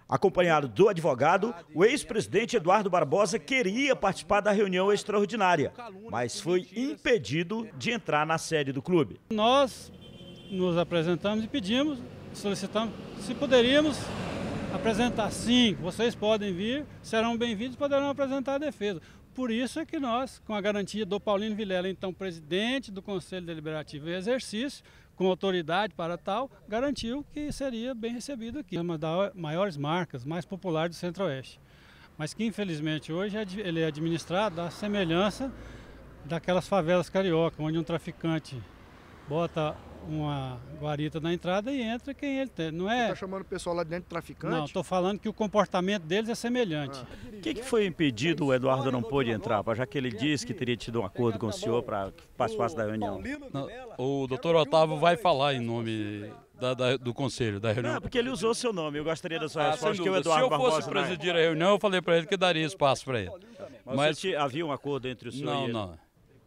Acompanhado do advogado, o ex-presidente Eduardo Barbosa queria participar da reunião extraordinária, mas foi impedido de entrar na sede do clube. Nós nos apresentamos e pedimos, solicitamos se poderíamos apresentar. Sim, vocês podem vir, serão bem-vindos e poderão apresentar a defesa. Por isso é que nós, com a garantia do Paulino Vilela, então presidente do Conselho Deliberativo em exercício, com autoridade para tal, garantiu que seria bem recebido aqui. É uma das maiores marcas, mais populares do Centro-Oeste. Mas que infelizmente hoje ele é administrado à semelhança daquelas favelas carioca, onde um traficante bota uma guarita na entrada e entra quem ele tem. Não é... Você está chamando o pessoal lá de dentro de traficante? Não, estou falando que o comportamento deles é semelhante. O que foi impedido o Eduardo não pôde entrar? Já que ele disse que teria tido um acordo com o senhor para que participasse da reunião. Não, o doutor Otávio vai falar em nome do conselho, da reunião. Não, porque ele usou seu nome. Eu gostaria da sua resposta, que o Se Eduardo eu Barbosa fosse presidir a reunião, eu falei para ele que daria espaço para ele. Mas havia um acordo entre o senhor e ele? Não.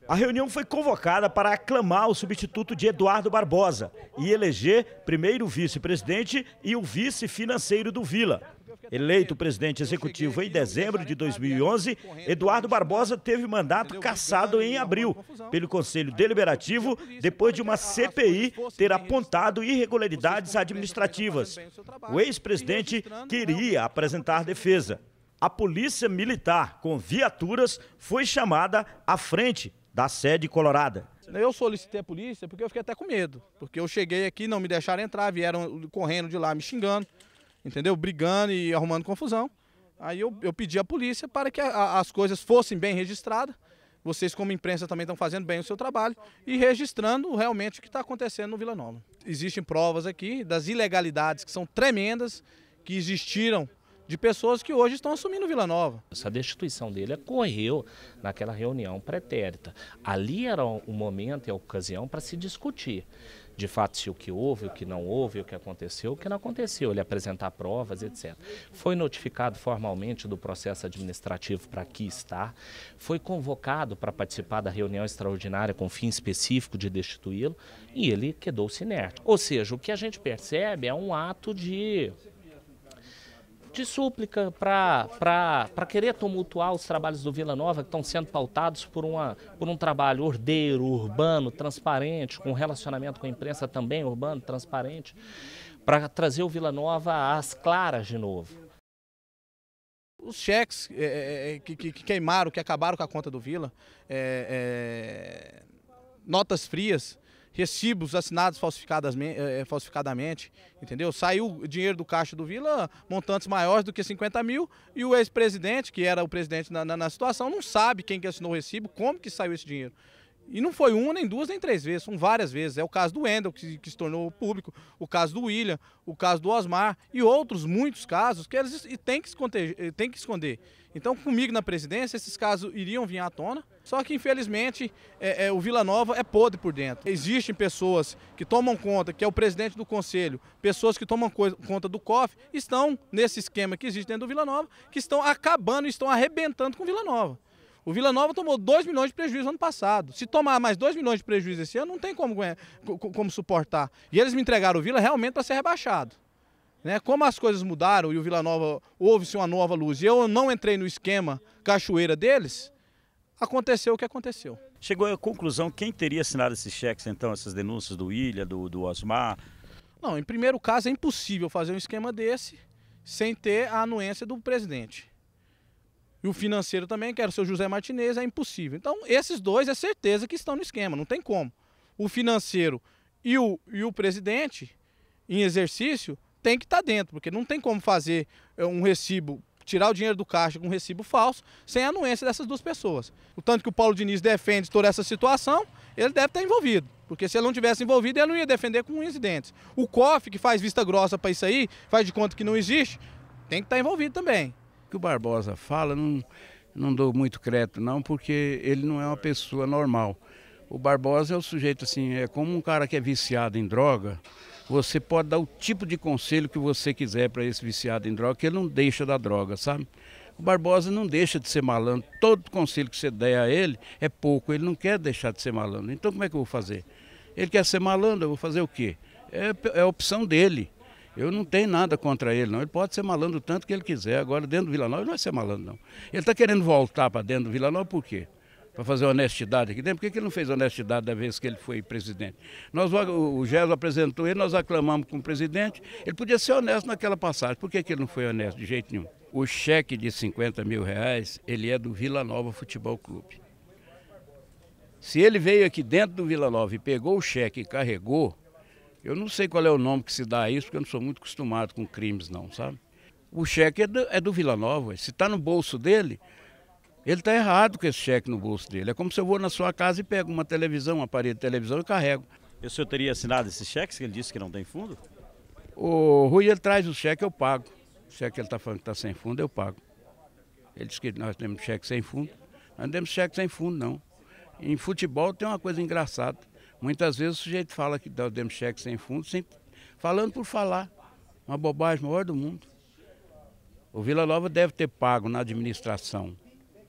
A reunião foi convocada para aclamar o substituto de Eduardo Barbosa e eleger primeiro o vice-presidente e o vice financeiro do Vila. Eleito presidente executivo em dezembro de 2011, Eduardo Barbosa teve mandato cassado em abril pelo Conselho Deliberativo depois de uma CPI ter apontado irregularidades administrativas. O ex-presidente queria apresentar defesa. A polícia militar, com viaturas, foi chamada à frente da sede colorada. Eu solicitei a polícia porque eu fiquei até com medo, porque eu cheguei aqui, não me deixaram entrar, vieram correndo de lá me xingando, entendeu? Brigando e arrumando confusão. Aí eu pedi à polícia para que as coisas fossem bem registradas. Vocês, como imprensa, também estão fazendo bem o seu trabalho e registrando realmente o que está acontecendo no Vila Nova. Existem provas aqui das ilegalidades que são tremendas, que existiram de pessoas que hoje estão assumindo Vila Nova. Essa destituição dele ocorreu naquela reunião pretérita. Ali era o momento e a ocasião para se discutir, de fato, se o que houve, o que não houve, o que aconteceu, o que não aconteceu, ele apresentar provas, etc. Foi notificado formalmente do processo administrativo para aqui estar, foi convocado para participar da reunião extraordinária com fim específico de destituí-lo e ele quedou-se inerte. Ou seja, o que a gente percebe é um ato de súplica para querer tumultuar os trabalhos do Vila Nova, que estão sendo pautados por um trabalho ordeiro, urbano, transparente, com relacionamento com a imprensa também urbano, transparente, para trazer o Vila Nova às claras de novo. Os cheques que queimaram, que acabaram com a conta do Vila, notas frias, recibos assinados falsificadamente, entendeu? Saiu dinheiro do caixa do Vila, montantes maiores do que 50 mil, e o ex-presidente, que era o presidente na situação, não sabe quem que assinou o recibo, como que saiu esse dinheiro. E não foi uma, nem duas, nem três vezes, são várias vezes. É o caso do Wendel, que se tornou público, o caso do William, o caso do Osmar e outros muitos casos que eles têm que esconder. Então, comigo na presidência, esses casos iriam vir à tona, só que infelizmente o Vila Nova é podre por dentro. Existem pessoas que tomam conta, que é o presidente do conselho, pessoas que tomam conta do COF, estão nesse esquema que existe dentro do Vila Nova, que estão acabando, estão arrebentando com o Vila Nova. O Vila Nova tomou 2 milhões de prejuízo ano passado. Se tomar mais 2 milhões de prejuízo esse ano, não tem como suportar. E eles me entregaram o Vila realmente para ser rebaixado. Né? Como as coisas mudaram e o Vila Nova houve-se uma nova luz e eu não entrei no esquema cachoeira deles, aconteceu o que aconteceu. Chegou à conclusão quem teria assinado esses cheques, então, essas denúncias do William, do Osmar? Não, em primeiro caso é impossível fazer um esquema desse sem ter a anuência do presidente. E o financeiro também, que era o seu José Martinez, é impossível. Então, esses dois é certeza que estão no esquema, não tem como. O financeiro e o presidente, em exercício, tem que estar dentro, porque não tem como fazer um recibo, tirar o dinheiro do caixa com um recibo falso, sem a anuência dessas duas pessoas. O tanto que o Paulo Diniz defende toda essa situação, ele deve estar envolvido. Porque se ele não tivesse envolvido, ele não ia defender com unhas e dentes. O COF, que faz vista grossa para isso aí, faz de conta que não existe, tem que estar envolvido também. O que o Barbosa fala, não dou muito crédito não, porque ele não é uma pessoa normal. O Barbosa é o sujeito assim, é como um cara que é viciado em droga, você pode dar o tipo de conselho que você quiser para esse viciado em droga, que ele não deixa da droga, sabe? O Barbosa não deixa de ser malandro, todo conselho que você der a ele é pouco, ele não quer deixar de ser malandro. Então como é que eu vou fazer? Ele quer ser malandro, eu vou fazer o quê? É a opção dele. Eu não tenho nada contra ele, não. Ele pode ser malandro tanto que ele quiser. Agora, dentro do Vila Nova, ele não vai ser malandro, não. Ele está querendo voltar para dentro do Vila Nova por quê? Para fazer honestidade aqui dentro. Por que ele não fez honestidade da vez que ele foi presidente? O Gesso apresentou ele, nós aclamamos como presidente. Ele podia ser honesto naquela passagem. Por que ele não foi honesto de jeito nenhum? O cheque de 50 mil reais, ele é do Vila Nova Futebol Clube. Se ele veio aqui dentro do Vila Nova e pegou o cheque e carregou, eu não sei qual é o nome que se dá a isso, porque eu não sou muito acostumado com crimes não, sabe? O cheque é do Vila Nova. Se está no bolso dele, ele está errado com esse cheque no bolso dele. É como se eu vou na sua casa e pego uma televisão, um aparelho de televisão e carrego. E o senhor teria assinado esses cheques que ele disse que não tem fundo? O Rui, ele traz o cheque, eu pago. O cheque que ele está falando que está sem fundo, eu pago. Ele disse que nós temos cheque sem fundo. Nós não temos cheque sem fundo, não. Em futebol tem uma coisa engraçada. Muitas vezes o sujeito fala que nós temos cheque sem fundo, falando por falar. Uma bobagem maior do mundo. O Vila Nova deve ter pago na administração,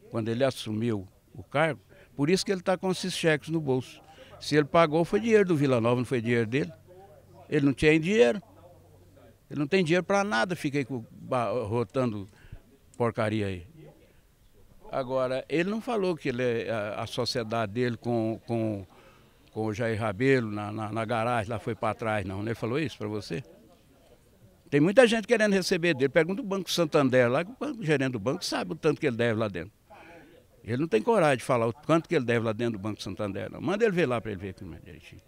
quando ele assumiu o cargo, por isso que ele está com esses cheques no bolso. Se ele pagou, foi dinheiro do Vila Nova, não foi dinheiro dele. Ele não tinha dinheiro. Ele não tem dinheiro para nada, fica aí rotando porcaria aí. Agora, ele não falou que a sociedade dele com o Jair Rabelo na garagem lá foi para trás, não. Ele falou isso para você? Tem muita gente querendo receber dele. Pergunta o Banco Santander lá, que o gerente do banco sabe o tanto que ele deve lá dentro. Ele não tem coragem de falar o quanto que ele deve lá dentro do Banco Santander, não. Manda ele ver lá para ele ver como é direitinho.